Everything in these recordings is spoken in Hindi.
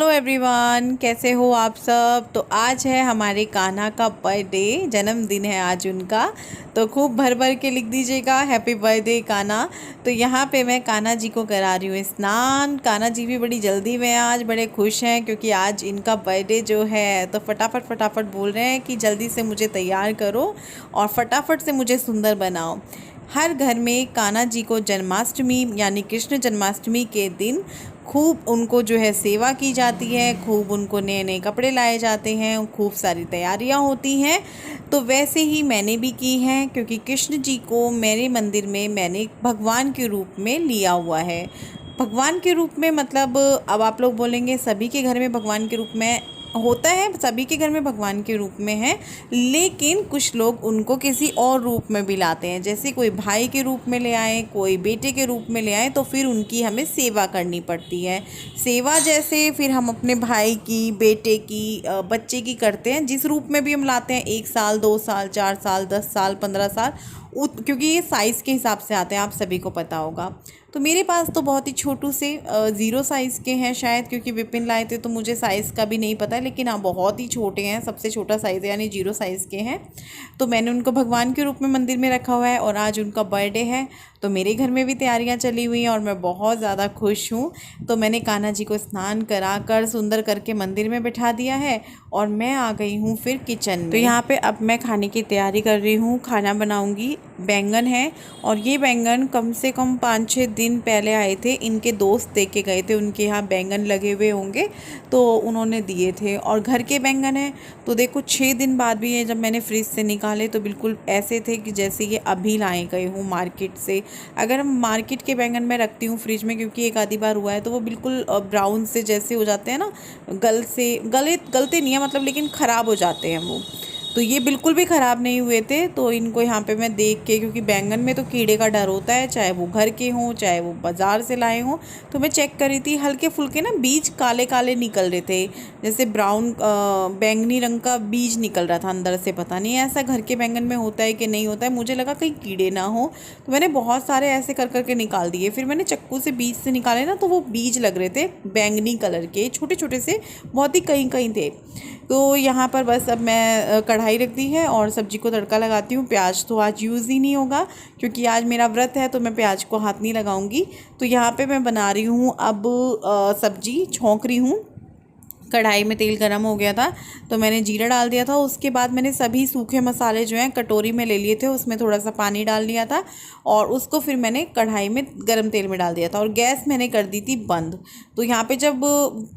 हेलो एवरीवन, कैसे हो आप सब। तो आज है हमारे कान्हा का बर्थडे, जन्मदिन है आज उनका। तो खूब भर भर के लिख दीजिएगा हैप्पी बर्थडे कान्हा। तो यहाँ पे मैं कान्हा जी को करा रही हूँ स्नान। कान्हा जी भी बड़ी जल्दी में आज बड़े खुश हैं क्योंकि आज इनका बर्थडे जो है। तो फटाफट फटाफट बोल रहे हैं कि जल्दी से मुझे तैयार करो और फटाफट से मुझे सुंदर बनाओ। हर घर में कान्हा जी को जन्माष्टमी यानी कृष्ण जन्माष्टमी के दिन खूब उनको जो है सेवा की जाती है, खूब उनको नए नए कपड़े लाए जाते हैं, खूब सारी तैयारियां होती हैं। तो वैसे ही मैंने भी की हैं क्योंकि कृष्ण जी को मेरे मंदिर में मैंने भगवान के रूप में लिया हुआ है। भगवान के रूप में मतलब अब आप लोग बोलेंगे सभी के घर में भगवान के रूप में होता है, सभी के घर में भगवान के रूप में है, लेकिन कुछ लोग उनको किसी और रूप में भी लाते हैं। जैसे कोई भाई के रूप में ले आए, कोई बेटे के रूप में ले आए, तो फिर उनकी हमें सेवा करनी पड़ती है। सेवा जैसे फिर हम अपने भाई की, बेटे की, बच्चे की करते हैं, जिस रूप में भी हम लाते हैं। 1 साल, 2 साल, 4 साल, 10 साल, 15 साल, क्योंकि ये साइज़ के हिसाब से आते हैं, आप सभी को पता होगा। तो मेरे पास तो बहुत ही छोटू से 0 साइज़ के हैं शायद, क्योंकि विपिन लाए थे तो मुझे साइज़ का भी नहीं पता है, लेकिन हाँ बहुत ही छोटे हैं। सबसे छोटा साइज़ यानी 0 साइज़ के हैं। तो मैंने उनको भगवान के रूप में मंदिर में रखा हुआ है और आज उनका बर्थडे है। तो मेरे घर में भी तैयारियां चली हुई हैं और मैं बहुत ज़्यादा खुश हूँ। तो मैंने कान्हा जी को स्नान करा कर सुंदर करके मंदिर में बैठा दिया है और मैं आ गई हूँ फिर किचन में। तो यहाँ पे अब मैं खाने की तैयारी कर रही हूँ, खाना बनाऊँगी। बैंगन है और ये बैंगन कम से कम 5-6 दिन पहले आए थे। इनके दोस्त दे के गए थे, उनके यहाँ बैंगन लगे हुए होंगे तो उन्होंने दिए थे। और घर के बैंगन हैं तो देखो 6 दिन बाद भी ये जब मैंने फ्रिज से निकाले तो बिल्कुल ऐसे थे कि जैसे ये अभी लाए गए हूँ मार्केट से। अगर हम मार्केट के बैंगन मैं रखती हूँ फ्रिज में, क्योंकि एक आधी बार हुआ है, तो वो बिल्कुल ब्राउन से जैसे हो जाते हैं ना, गलते नहीं है मतलब, लेकिन ख़राब हो जाते हैं वो। तो ये बिल्कुल भी ख़राब नहीं हुए थे। तो इनको यहाँ पे मैं देख के, क्योंकि बैंगन में तो कीड़े का डर होता है, चाहे वो घर के हों चाहे वो बाज़ार से लाए हों। तो मैं चेक करी थी, हल्के फुल्के ना बीज काले काले निकल रहे थे, जैसे ब्राउन बैंगनी रंग का बीज निकल रहा था अंदर से। पता नहीं ऐसा घर के बैंगन में होता है कि नहीं होता है, मुझे लगा कहीं कीड़े ना हो। तो मैंने बहुत सारे ऐसे कर करके निकाल दिए। फिर मैंने चक्कू से बीज से निकाले ना, तो वो बीज लग रहे थे बैंगनी कलर के, छोटे छोटे से, बहुत ही कहीं कहीं थे। तो यहाँ पर बस अब मैं कढ़ाई रख दी है और सब्ज़ी को तड़का लगाती हूँ। प्याज तो आज यूज़ ही नहीं होगा क्योंकि आज मेरा व्रत है, तो मैं प्याज को हाथ नहीं लगाऊंगी। तो यहाँ पे मैं बना रही हूँ अब सब्ज़ी, छौंक रही हूँ। कढ़ाई में तेल गरम हो गया था तो मैंने जीरा डाल दिया था। उसके बाद मैंने सभी सूखे मसाले जो हैं कटोरी में ले लिए थे, उसमें थोड़ा सा पानी डाल दिया था और उसको फिर मैंने कढ़ाई में गरम तेल में डाल दिया था और गैस मैंने कर दी थी बंद। तो यहाँ पे जब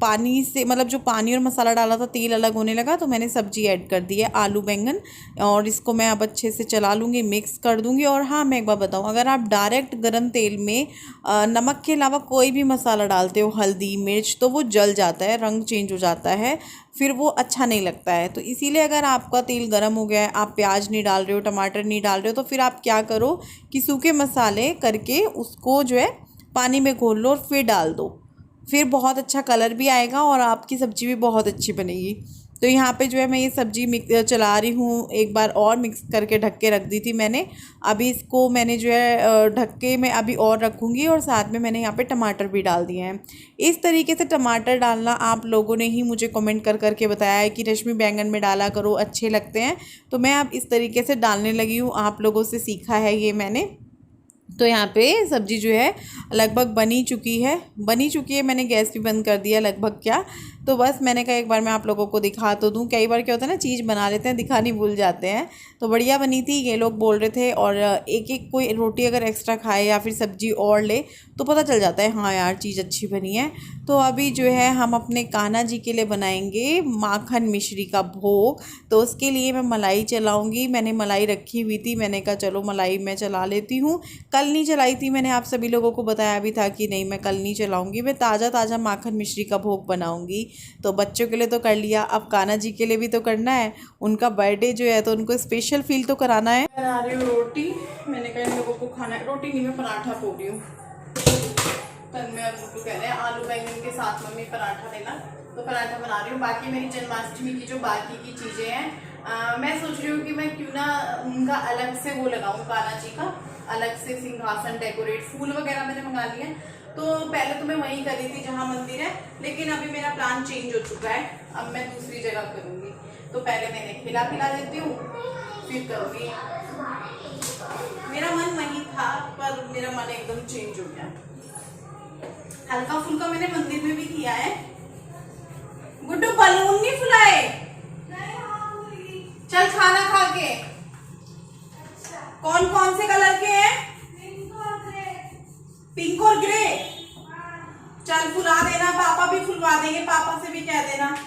पानी से मतलब जो पानी और मसाला डाला था तेल अलग होने लगा, तो मैंने सब्जी ऐड कर दी है, आलू बैंगन, और इसको मैं अब अच्छे से चला लूँगी, मिक्स कर दूँगी। और हाँ, मैं एक बार बताऊँ, अगर आप डायरेक्ट गरम तेल में नमक के अलावा कोई भी मसाला डालते हो, हल्दी मिर्च, तो वो जल जाता है, रंग चेंज हो जाता है, फिर वो अच्छा नहीं लगता है। तो इसीलिए अगर आपका तेल गरम हो गया है, आप प्याज नहीं डाल रहे हो, टमाटर नहीं डाल रहे हो, तो फिर आप क्या करो कि सूखे मसाले करके उसको जो है पानी में घोल लो और फिर डाल दो। फिर बहुत अच्छा कलर भी आएगा और आपकी सब्ज़ी भी बहुत अच्छी बनेगी। तो यहाँ पे जो है मैं ये सब्ज़ी चला रही हूँ, एक बार और मिक्स करके ढक के रख दी थी मैंने। अभी इसको मैंने जो है ढक के मैं अभी और रखूँगी और साथ में मैंने यहाँ पे टमाटर भी डाल दिए हैं। इस तरीके से टमाटर डालना आप लोगों ने ही मुझे कमेंट कर करके बताया है कि रश्मि बैंगन में डाला करो, अच्छे लगते हैं। तो मैं अब इस तरीके से डालने लगी हूँ, आप लोगों से सीखा है ये मैंने। तो यहाँ पे सब्ज़ी जो है लगभग बनी चुकी है, मैंने गैस भी बंद कर दिया लगभग। क्या तो बस मैंने कहा एक बार मैं आप लोगों को दिखा तो दूँ। कई बार क्या होता है ना, चीज़ बना लेते हैं दिखानी भूल जाते हैं। तो बढ़िया बनी थी, ये लोग बोल रहे थे। और एक एक कोई रोटी अगर एक्स्ट्रा खाए या फिर सब्ज़ी और ले तो पता चल जाता है हाँ यार चीज़ अच्छी बनी है। तो अभी जो है हम अपने कान्हा जी के लिए बनाएंगे माखन मिश्री का भोग। तो उसके लिए मैं मलाई चलाऊँगी। मैंने मलाई रखी हुई थी, मैंने कहा चलो मलाई मैं चला लेती हूँ। कल नहीं चलाई थी, मैंने आप सभी लोगों को बताया भी था कि नहीं मैं कल नहीं चलाऊँगी, मैं ताज़ा ताज़ा माखन मिश्री का भोग बनाऊँगी। तो बच्चों के लिए तो कर लिया, अब कान्हा जी के लिए भी तो करना है। उनका बर्थडे जो है तो उनको स्पेशल फील तो कराना है। बना रही हूँ रोटी, मैंने कहा इन लोगों को खाना है। रोटी नहीं, मैं पराठा पोड़ रही हूँ। तन्मय और गुड्डू कह रहे हैं आलू बैंगन के साथ मम्मी पराठा देना, तो पराठा बना रही हूँ। बाकी मेरी जन्माष्टमी की जो बाकी की चीज़ें हैं, मैं सोच रही हूँ कि मैं क्यों ना उनका अलग से वो लगाऊँ, कान्हा जी का अलग से सिंहासन डेकोरेट, फूल वगैरह मैंने मंगा लिए हैं। तो पहले तो मैं वहीं कर रही थी जहाँ मंदिर है, लेकिन अभी मेरा प्लान चेंज हो चुका है, अब मैं दूसरी जगह करूँगी। तो पहले मैं इन्हें खिला पिला देती हूँ, फिर करूँगी। मेरा मन वहीं था पर मेरा मन एकदम चेंज हो गया। हल्का फुल्का मैंने मंदिर में भी किया है। गुड्डू बलून नहीं फुलाए, चल खाना खा के। कौन कौन से कलर के हैं? पिंक और ग्रे। चल फुला देना, पापा भी फुलवा देंगे, पापा से भी कह देना है।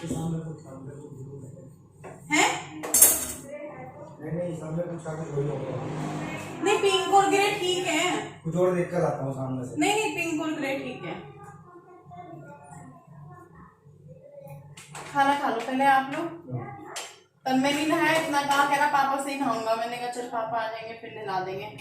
नहीं पिंक और ग्रे ठीक है, कुछ और देख कर आता हूँ सामने से। नहीं नहीं पिंक और ग्रे ठीक है। खाना खा लो पहले आप लोग। तन्मय भी नहाया, इतना कहा, कह रहा पापा से ही खाऊंगा। मैंने कहा चल पापा आ जाएंगे फिर नहला देंगे।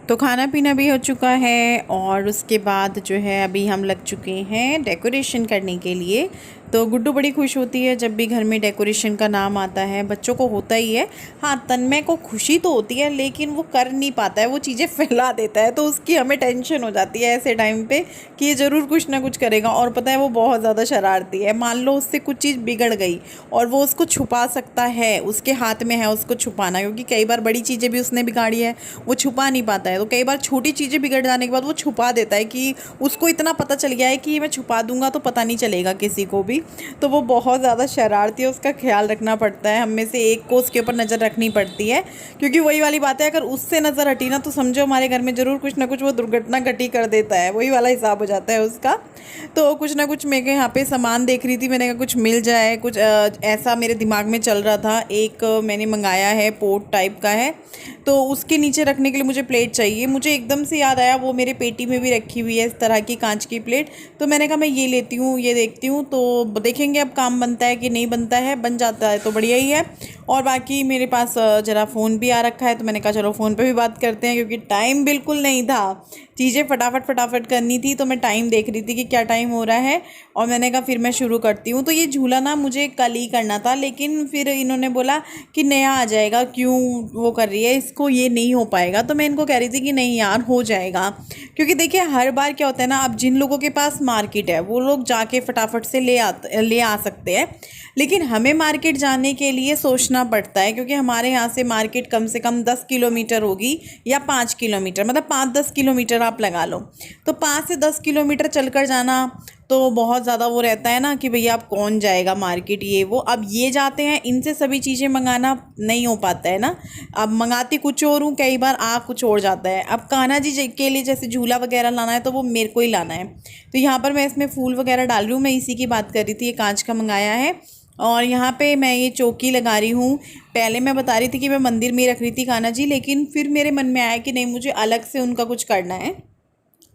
तो खाना पीना भी हो चुका है और उसके बाद जो है अभी हम लग चुके हैं डेकोरेशन करने के लिए। तो गुड्डू बड़ी खुश होती है जब भी घर में डेकोरेशन का नाम आता है, बच्चों को होता ही है। हाँ तन्मय को खुशी तो होती है लेकिन वो कर नहीं पाता है, वो चीज़ें फैला देता है, तो उसकी हमें टेंशन हो जाती है ऐसे टाइम पे कि ये ज़रूर कुछ ना कुछ करेगा। और पता है वो बहुत ज़्यादा शरारती है, मान लो उससे कुछ चीज़ बिगड़ गई और वो उसको छुपा सकता है, उसके हाथ में है उसको छुपाना, क्योंकि कई बार बड़ी चीज़ें भी उसने बिगाड़ी है, वो छुपा नहीं पाता है। तो कई बार छोटी चीज़ें बिगड़ जाने के बाद वो छुपा देता है कि उसको इतना पता चल गया है कि ये मैं छुपा दूंगा तो पता नहीं चलेगा किसी को भी। तो वो बहुत ज़्यादा शरारती है, उसका ख्याल रखना पड़ता है, हम में से एक को उसके ऊपर नज़र रखनी पड़ती है, क्योंकि वही वाली बात है, अगर उससे नज़र हटी ना तो समझो हमारे घर में ज़रूर कुछ ना कुछ वो दुर्घटना घटी कर देता है, वही वाला हिसाब हो जाता है उसका। तो कुछ ना कुछ मैं यहाँ पे सामान देख रही थी, मैंने कहा कुछ मिल जाए, कुछ ऐसा मेरे दिमाग में चल रहा था। एक मैंने मंगाया है, पोट टाइप का है, तो उसके नीचे रखने के लिए मुझे प्लेट चाहिए। मुझे एकदम से याद आया वो मेरे पेटी में भी रखी हुई है इस तरह की कांच की प्लेट, तो मैंने कहा मैं ये लेती हूँ, ये देखती हूँ, तो देखेंगे अब काम बनता है कि नहीं बनता है। बन जाता है तो बढ़िया ही है। और बाकी मेरे पास ज़रा फ़ोन भी आ रखा है, तो मैंने कहा चलो फ़ोन पे भी बात करते हैं, क्योंकि टाइम बिल्कुल नहीं था, चीज़ें फटाफट करनी थी। तो मैं टाइम देख रही थी कि क्या टाइम हो रहा है, और मैंने कहा फिर मैं शुरू करती हूँ। तो ये झूला ना मुझे कल ही करना था, लेकिन फिर इन्होंने बोला कि नया आ जाएगा, क्यों वो कर रही है इसको, ये नहीं हो पाएगा। तो मैं इनको कह रही थी कि नहीं यार हो जाएगा, क्योंकि देखिए हर बार क्या होता है ना, अब जिन लोगों के पास मार्केट है वो लोग जाके फटाफट से ले आ सकते हैं, लेकिन हमें मार्केट जाने के लिए सोचना पड़ता है, क्योंकि हमारे यहाँ से मार्केट कम से कम 10 किलोमीटर होगी या 5 किलोमीटर, मतलब 5-10 किलोमीटर आप लगा लो। तो 5 से 10 किलोमीटर चलकर जाना तो बहुत ज़्यादा वो रहता है ना कि भैया अब कौन जाएगा मार्केट, ये वो। अब ये जाते हैं, इनसे सभी चीज़ें मंगाना नहीं हो पाता है ना, अब मंगाती कुछ और हूँ, कई बार आ कुछ और जाता है। अब कान्हा जी के लिए जैसे झूला वगैरह लाना है तो वो मेरे को ही लाना है। तो यहाँ पर मैं इसमें फूल वगैरह डाल रही हूँ, मैं इसी की बात कर रही थी, ये कांच का मंगाया है। और यहाँ पे मैं ये चौकी लगा रही हूँ। पहले मैं बता रही थी कि मैं मंदिर में ही रख रही थी कान्हा जी, लेकिन फिर मेरे मन में आया कि नहीं मुझे अलग से उनका कुछ करना है।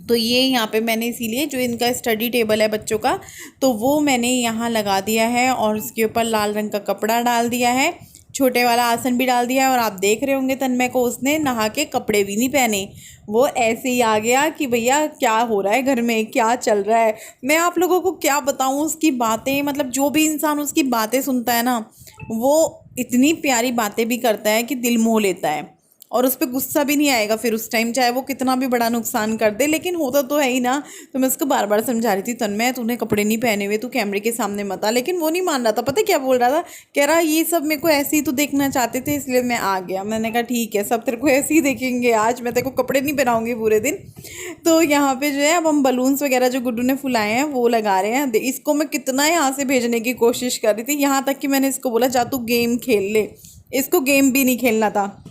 तो ये यहाँ पे मैंने इसीलिए जो इनका स्टडी टेबल है बच्चों का, तो वो मैंने यहाँ लगा दिया है, और उसके ऊपर लाल रंग का कपड़ा डाल दिया है, छोटे वाला आसन भी डाल दिया है। और आप देख रहे होंगे तन्मय को उसने नहा के कपड़े भी नहीं पहने, वो ऐसे ही आ गया कि भैया क्या हो रहा है घर में, क्या चल रहा है। मैं आप लोगों को क्या बताऊँ उसकी बातें, मतलब जो भी इंसान उसकी बातें सुनता है ना, वो इतनी प्यारी बातें भी करता है कि दिल मोह लेता है, और उस पर गुस्सा भी नहीं आएगा फिर उस टाइम, चाहे वो कितना भी बड़ा नुकसान कर दे, लेकिन होता तो है ही ना। तो मैं उसको बार बार समझा रही थी, तन्मय तूने कपड़े नहीं पहने हुए, तू कैमरे के सामने मत आ, लेकिन वो नहीं मान रहा था। पता क्या बोल रहा था, कह रहा ये सब मेरे को ऐसे ही तो देखना चाहते थे इसलिए मैं आ गया। मैंने कहा ठीक है, सब तेरे को ऐसे ही देखेंगे, आज मैं तेरे को कपड़े नहीं पहनाऊंगी पूरे दिन। तो यहाँ पे जो है अब हम बलून्स वगैरह जो गुड्डू ने फुलाए हैं वो लगा रहे हैं। इसको मैं कितना यहाँ से भेजने की कोशिश कर रही थी, यहाँ तक कि मैंने इसको बोला जा तू गेम खेल ले, इसको गेम भी नहीं खेलना था।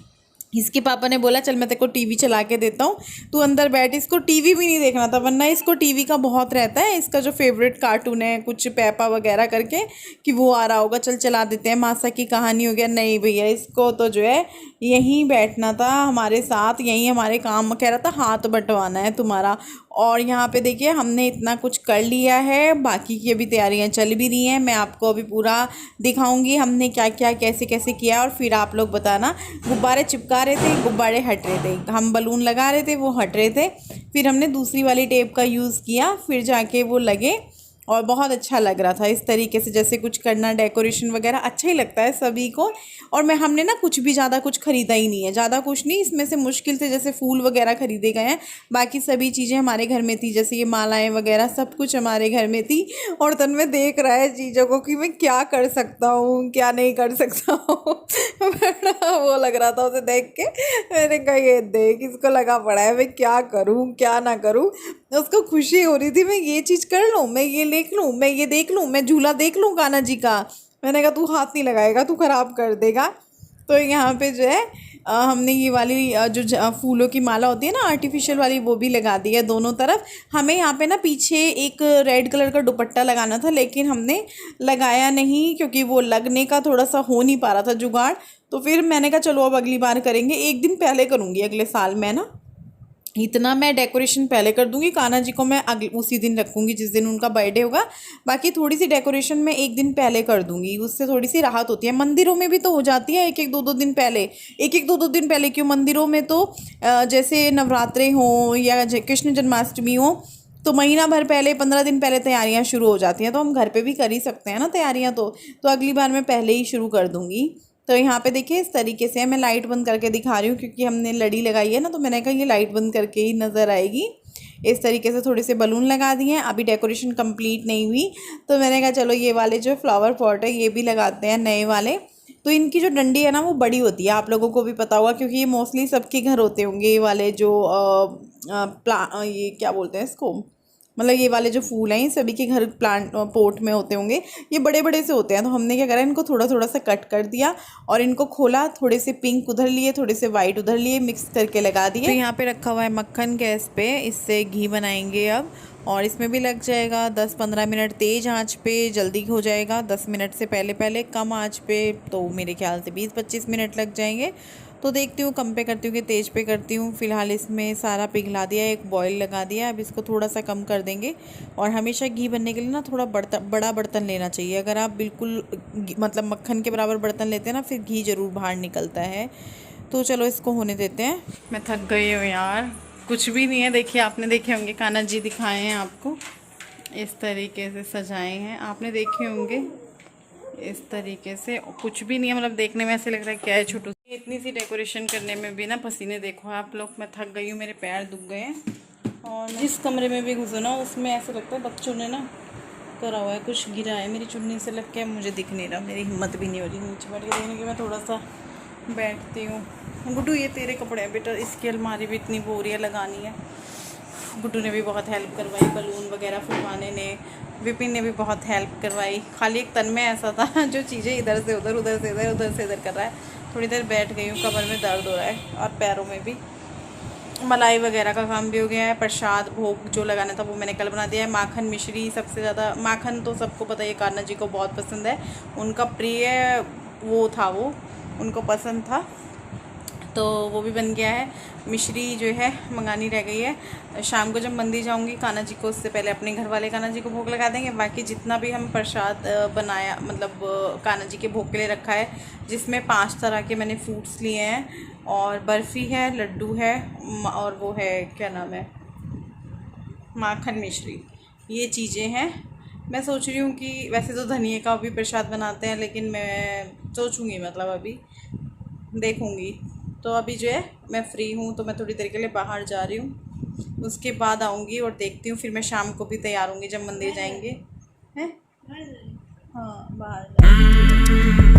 इसके पापा ने बोला चल मैं तेरे को टीवी चला के देता हूँ, तू अंदर बैठ। इसको टीवी भी नहीं देखना था, वरना इसको टीवी का बहुत रहता है, इसका जो फेवरेट कार्टून है कुछ पेपा वगैरह करके कि वो आ रहा होगा, चल चला देते हैं, मासा की कहानी हो गया। नहीं भैया, इसको तो जो है यहीं बैठना था हमारे साथ, यहीं हमारे काम, कह रहा था हाथ बंटवाना है तुम्हारा। और यहाँ पे देखिए हमने इतना कुछ कर लिया है, बाकी की अभी तैयारियाँ चल भी रही हैं, मैं आपको अभी पूरा दिखाऊंगी हमने क्या क्या कैसे कैसे किया, और फिर आप लोग बताना। गुब्बारे चिपका रहे थे, गुब्बारे हट रहे थे, हम बलून लगा रहे थे वो हट रहे थे, फिर हमने दूसरी वाली टेप का यूज़ किया, फिर जाके वो लगे। और बहुत अच्छा लग रहा था इस तरीके से, जैसे कुछ करना डेकोरेशन वगैरह अच्छा ही लगता है सभी को। और हमने ना कुछ भी ज़्यादा कुछ ख़रीदा ही नहीं है, ज़्यादा कुछ नहीं, इसमें से मुश्किल से जैसे फूल वगैरह ख़रीदे गए हैं, बाकी सभी चीज़ें हमारे घर में थी, जैसे ये मालाएं वगैरह सब कुछ हमारे घर में थी। और तन्मय देख रहा है चीज़ों को कि मैं क्या कर सकता हूँ क्या नहीं कर सकता हूँ बड़ा वो लग रहा था उसे देख के। मैंने कहा ये देख इसको लगा पड़ा है मैं क्या करूँ क्या ना करूँ। उसको खुशी हो रही थी, मैं ये चीज़ कर लूँ, मैं ये देख लूँ, मैं ये देख लूँ, मैं झूला देख लूँ कान्हा जी का। मैंने कहा तू हाथ नहीं लगाएगा, तू ख़राब कर देगा। तो यहाँ पे जो है हमने ये वाली जो फूलों की माला होती है ना आर्टिफिशियल वाली, वो भी लगा दी है दोनों तरफ। हमें यहाँ पे ना पीछे एक रेड कलर का दुपट्टा लगाना था, लेकिन हमने लगाया नहीं क्योंकि वो लगने का थोड़ा सा हो नहीं पा रहा था जुगाड़। तो फिर मैंने कहा चलो अब अगली बार करेंगे, एक दिन पहले करूँगी अगले साल मैं ना, इतना मैं डेकोरेशन पहले कर दूंगी। कान्हा जी को मैं उसी दिन रखूंगी जिस दिन उनका बर्थडे होगा, बाकी थोड़ी सी डेकोरेशन मैं एक दिन पहले कर दूंगी, उससे थोड़ी सी राहत होती है। मंदिरों में भी तो हो जाती है एक एक दो दिन पहले, दो दिन पहले क्यों, मंदिरों में तो जैसे नवरात्रे हों या कृष्ण जन्माष्टमी हो तो महीना भर पहले 15 दिन पहले तैयारियां शुरू हो जाती हैं। तो हम घर पे भी कर ही सकते हैं ना तैयारियां, तो अगली बार मैं पहले ही शुरू कर दूंगी। तो यहाँ पे देखिए इस तरीके से मैं लाइट बंद करके दिखा रही हूँ क्योंकि हमने लड़ी लगाई है ना, तो मैंने कहा ये लाइट बंद करके ही नज़र आएगी। इस तरीके से थोड़े से बलून लगा दिए हैं, अभी डेकोरेशन कंप्लीट नहीं हुई, तो मैंने कहा चलो ये वाले जो फ्लावर पॉट है ये भी लगाते हैं नए वाले। तो इनकी जो डंडी है ना वो बड़ी होती है, आप लोगों को भी पता होगा क्योंकि ये मोस्टली सबके घर होते होंगे ये वाले जो ये क्या बोलते हैं इसको, मतलब ये वाले जो फूल हैं ये सभी के घर प्लांट पोट में होते होंगे, ये बड़े बड़े से होते हैं। तो हमने क्या करा, इनको थोड़ा थोड़ा सा कट कर दिया और इनको खोला, थोड़े से पिंक उधर लिए थोड़े से वाइट उधर लिए, मिक्स करके लगा दिए। तो यहाँ पे रखा हुआ है मक्खन गैस पे, इससे घी बनाएंगे अब, और इसमें भी लग जाएगा 10-15 मिनट तेज़ आंच पे, जल्दी हो जाएगा। 10 मिनट से पहले कम आंच पे तो मेरे ख्याल से 20-25 मिनट लग जाएंगे। तो देखती हूँ कम पे करती हूँ कि तेज़ पे करती हूँ। फ़िलहाल इसमें सारा पिघला दिया, एक बॉईल लगा दिया, अब इसको थोड़ा सा कम कर देंगे। और हमेशा घी बनने के लिए ना थोड़ा बड़ा बर्तन लेना चाहिए, अगर आप बिल्कुल मतलब मक्खन के बराबर बर्तन लेते हैं ना फिर घी ज़रूर बाहर निकलता है। तो चलो इसको होने देते हैं। मैं थक गई हूँ यार, कुछ भी नहीं है। देखिए आपने देखे होंगे कान्हा जी दिखाए हैं आपको, इस तरीके से सजाए हैं, आपने देखे होंगे इस तरीके से। कुछ भी नहीं है, मतलब देखने में ऐसे लग रहा है क्या है छोटू। इतनी सी डेकोरेशन करने में भी ना पसीने देखो आप लोग, मैं थक गई हूँ, मेरे पैर दुख गए हैं। और जिस कमरे में भी घुसो ना उसमें ऐसा लगता है बच्चों ने ना करा हुआ है, कुछ गिरा है मेरी चुन्नी से लग के, मुझे दिख नहीं रहा, मेरी हिम्मत भी नहीं हो रही नीचे बैठ के देखने की। मैं थोड़ा सा बैठती हूँ। गुड्डू ये तेरे कपड़े हैं बेटा, इसकी अलमारी भी इतनी बोरियाँ लगानी है। गुड्डू ने भी बहुत हेल्प करवाई, बलून वगैरह फुलवाने ने, विपिन ने भी बहुत हेल्प करवाई। खाली एक तन्मय ऐसा था जो चीज़ें इधर से उधर, उधर से इधर, उधर से इधर कर रहा है। थोड़ी देर बैठ गई हूँ, कमर में दर्द हो रहा है और पैरों में भी। मलाई वगैरह का काम भी हो गया है, प्रसाद भोग जो लगाना था वो मैंने कल बना दिया है। माखन मिश्री, सबसे ज़्यादा माखन तो सबको पता है कान्हा जी को बहुत पसंद है, उनका प्रिय वो था, वो उनको पसंद था, तो वो भी बन गया है। मिश्री जो है मंगानी रह गई है। शाम को जब मंदिर जाऊंगी कान्हा जी को, उससे पहले अपने घर वाले कान्हा जी को भोग लगा देंगे। बाकी जितना भी हम प्रसाद बनाया, मतलब कान्हा जी के भोग के लिए रखा है, जिसमें 5 तरह के मैंने फ्रूट्स लिए हैं, और बर्फ़ी है, लड्डू है, और वो है क्या नाम है, माखन मिश्री, ये चीज़ें हैं। मैं सोच रही हूँ कि वैसे तो धनिए का भी प्रसाद बनाते हैं, लेकिन मैं सोचूंगी, मतलब अभी देखूँगी। तो अभी जो है मैं फ्री हूँ, तो मैं थोड़ी देर के लिए बाहर जा रही हूँ, उसके बाद आऊँगी और देखती हूँ। फिर मैं शाम को भी तैयार होंगी जब मंदिर जाएंगे। हैं? हाँ बाहर जाएंगे।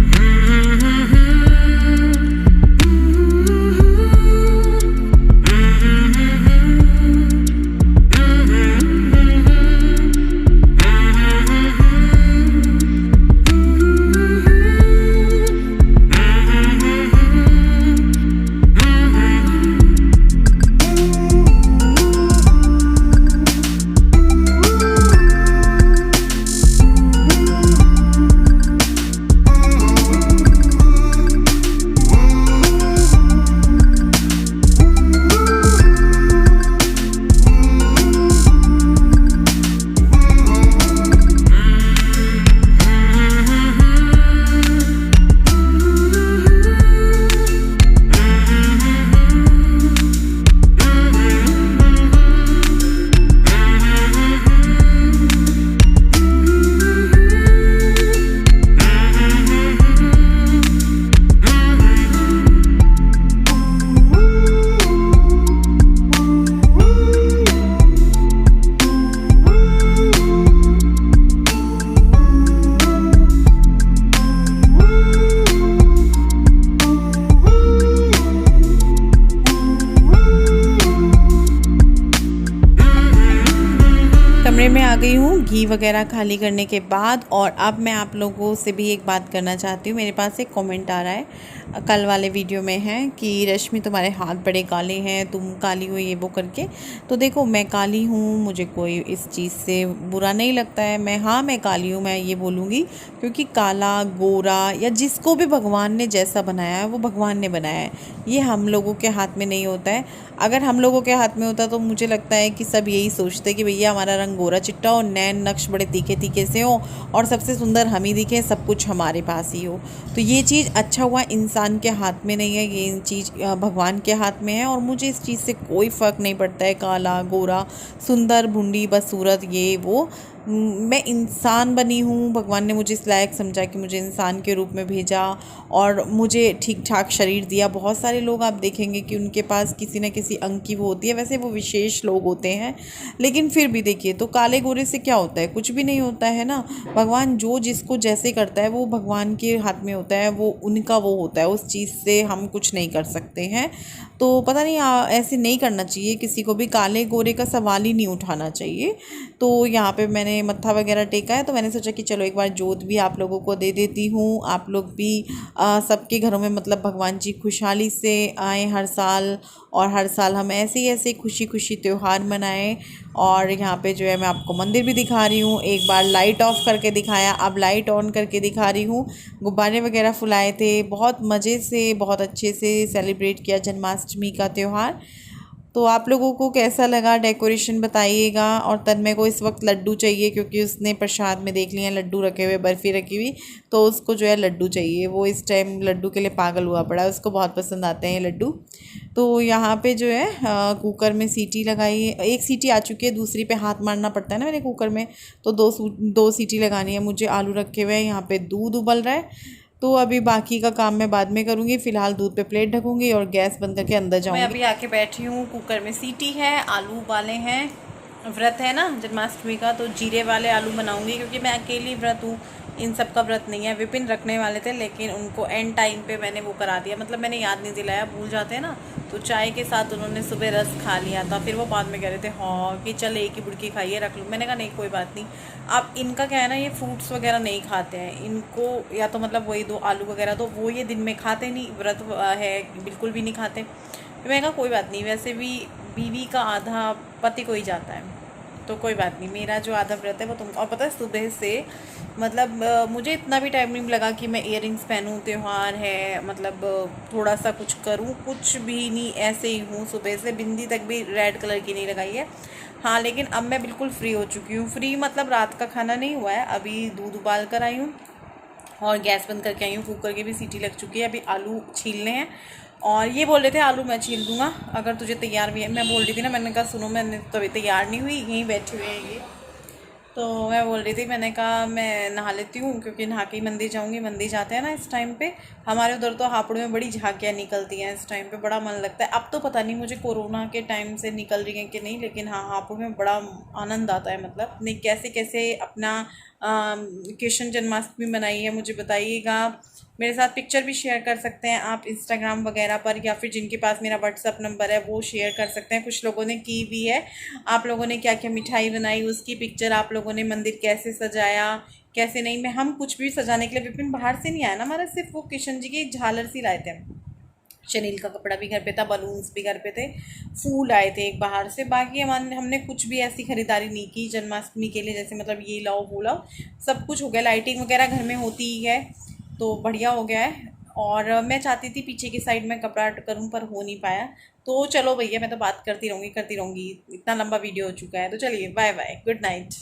आ गई हूँ घी वगैरह खाली करने के बाद। और अब मैं आप लोगों से भी एक बात करना चाहती हूँ। मेरे पास एक कमेंट आ रहा है कल वाले वीडियो में है कि रश्मि तुम्हारे हाथ बड़े काले हैं, तुम काली हो ये वो करके। तो देखो मैं काली हूँ, मुझे कोई इस चीज़ से बुरा नहीं लगता है। मैं काली हूँ, मैं ये बोलूँगी, क्योंकि काला गोरा या जिसको भी भगवान ने जैसा बनाया है वो भगवान ने बनाया है, ये हम लोगों के हाथ में नहीं होता है। अगर हम लोगों के हाथ में होता तो मुझे लगता है कि सब यही सोचते कि भैया हमारा रंग गोरा चिट्टा हो, नैन नक्श बड़े तीखे तीखे से हो और सबसे सुंदर हम ही दिखे, सब कुछ हमारे पास ही हो। तो ये चीज़ अच्छा हुआ इंसान के हाथ में नहीं है, ये चीज़ भगवान के हाथ में है। और मुझे इस चीज़ से कोई फ़र्क नहीं पड़ता है काला गोरा, सुंदर भुंडी बदसूरत ये वो। मैं इंसान बनी हूँ, भगवान ने मुझे इस लायक समझा कि मुझे इंसान के रूप में भेजा और मुझे ठीक ठाक शरीर दिया। बहुत सारे लोग आप देखेंगे कि उनके पास किसी न किसी अंग की वो होती है, वैसे वो विशेष लोग होते हैं, लेकिन फिर भी देखिए तो काले गोरे से क्या होता है, कुछ भी नहीं होता है ना। भगवान जो जिसको जैसे करता है वो भगवान के हाथ में होता है, वो उनका वो होता है, उस चीज़ से हम कुछ नहीं कर सकते हैं। तो पता नहीं ऐसे नहीं करना चाहिए, किसी को भी काले गोरे का सवाल ही नहीं उठाना चाहिए। तो यहाँ पे मैंने मत्था वगैरह टेका है, तो मैंने सोचा कि चलो एक बार जोत भी आप लोगों को दे देती हूँ। आप लोग भी सबके घरों में मतलब भगवान जी खुशहाली से आए हर साल, और हर साल हम ऐसे ही ऐसे खुशी खुशी त्यौहार मनाएं। और यहाँ पे जो है मैं आपको मंदिर भी दिखा रही हूँ, एक बार लाइट ऑफ करके दिखाया, अब लाइट ऑन करके दिखा रही हूँ। गुब्बारे वगैरह फुलाए थे, बहुत मज़े से बहुत अच्छे से सेलिब्रेट किया जन्माष्टमी का त्यौहार। तो आप लोगों को कैसा लगा डेकोरेशन बताइएगा। और तन्मय को इस वक्त लड्डू चाहिए, क्योंकि उसने प्रसाद में देख लिया लड्डू रखे हुए, बर्फ़ी रखी हुई, तो उसको जो है लड्डू चाहिए। वो इस टाइम लड्डू के लिए पागल हुआ पड़ा है, उसको बहुत पसंद आते हैं ये लड्डू। तो यहाँ पे जो है कुकर में सीटी लगाई है, एक सीटी आ चुकी है, दूसरी पे हाथ मारना पड़ता है ना मेरे कुकर में, तो दो सीटी लगानी है मुझे। आलू रखे हुए हैं, यहाँ पे दूध उबल रहा है, तो अभी बाकी का काम मैं बाद में करूँगी। फ़िलहाल दूध पे प्लेट ढकूँगी और गैस बंद करके अंदर जाऊँगी। मैं अभी आके बैठी हूँ, कुकर में सीटी है, आलू उबाले हैं। व्रत है ना जन्माष्टमी का, तो जीरे वाले आलू बनाऊँगी, क्योंकि मैं अकेली व्रत हूँ, इन सब का व्रत नहीं है। विपिन रखने वाले थे, लेकिन उनको एंड टाइम पे मैंने वो करा दिया, मतलब मैंने याद नहीं दिलाया, भूल जाते हैं ना। तो चाय के साथ उन्होंने सुबह रस खा लिया था, फिर वो बाद में कह रहे थे हाँ कि चल एक ही बुड़की खाइए रख लो। मैंने कहा नहीं कोई बात नहीं। अब इनका क्या है ना, ये फ्रूट्स वगैरह नहीं खाते हैं, इनको या तो मतलब वही दो आलू वगैरह, तो वो ये दिन में खाते नहीं, व्रत है बिल्कुल भी नहीं खाते। तो मैंने कहा कोई बात नहीं, वैसे भी बीवी का आधा पति को ही जाता है, तो कोई बात नहीं, मेरा जो आधा व्रत है वो तुम। और पता है सुबह से मतलब मुझे इतना भी टाइम नहीं लगा कि मैं इयररिंग्स पहनूं, त्यौहार है मतलब थोड़ा सा कुछ करूं, कुछ भी नहीं, ऐसे ही हूँ। सुबह से बिंदी तक भी रेड कलर की नहीं लगाई है। हाँ लेकिन अब मैं बिल्कुल फ्री हो चुकी हूँ। फ्री मतलब रात का खाना नहीं हुआ है, अभी दूध उबाल कर आई हूँ और गैस बंद करके आई हूँ। कुकर की भी सीटी लग चुकी है, अभी आलू छीलने हैं। और ये बोल रहे थे आलू मैं छील दूँगा अगर तुझे तैयार भी है। मैं बोल रही थी ना, मैंने कहा सुनो मैंने तो अभी तैयार नहीं हुई, यहीं बैठे हुए हैं ये। तो मैं बोल रही थी, मैंने कहा मैं नहा लेती हूँ, क्योंकि नहा के ही मंदिर जाऊँगी। मंदिर जाते हैं ना इस टाइम पे, हमारे उधर तो हापुड़ में बड़ी झांकियाँ निकलती हैं इस टाइम पे, बड़ा मन लगता है। अब तो पता नहीं मुझे कोरोना के टाइम से निकल रही हैं कि नहीं, लेकिन हाँ हापुड़ में बड़ा आनंद आता है। मतलब नहीं कैसे कैसे अपना कृष्ण जन्माष्टमी मनाई है मुझे बताइएगा। मेरे साथ पिक्चर भी शेयर कर सकते हैं आप इंस्टाग्राम वगैरह पर, या फिर जिनके पास मेरा व्हाट्सअप नंबर है वो शेयर कर सकते हैं। कुछ लोगों ने की भी है। आप लोगों ने क्या क्या मिठाई बनाई उसकी पिक्चर, आप लोगों ने मंदिर कैसे सजाया कैसे नहीं। मैं हम कुछ भी सजाने के लिए, विपिन बाहर से नहीं आया ना हमारा, सिर्फ वो कृष्ण जी की झालर सी लाए थे। शनील का कपड़ा भी घर पे था, बलून्स भी घर पे थे, फूल आए थे एक बाहर से। बाकी हमने कुछ भी ऐसी ख़रीदारी नहीं की जन्माष्टमी के लिए, जैसे मतलब ये लाओ वो लाओ, सब कुछ हो गया। लाइटिंग वगैरह घर में होती ही है, तो बढ़िया हो गया है। और मैं चाहती थी पीछे की साइड में कपड़ा करूं, पर हो नहीं पाया। तो चलो भैया, मैं तो बात करती रहूँगी, इतना लंबा वीडियो हो चुका है। तो चलिए बाय बाय, गुड नाइट।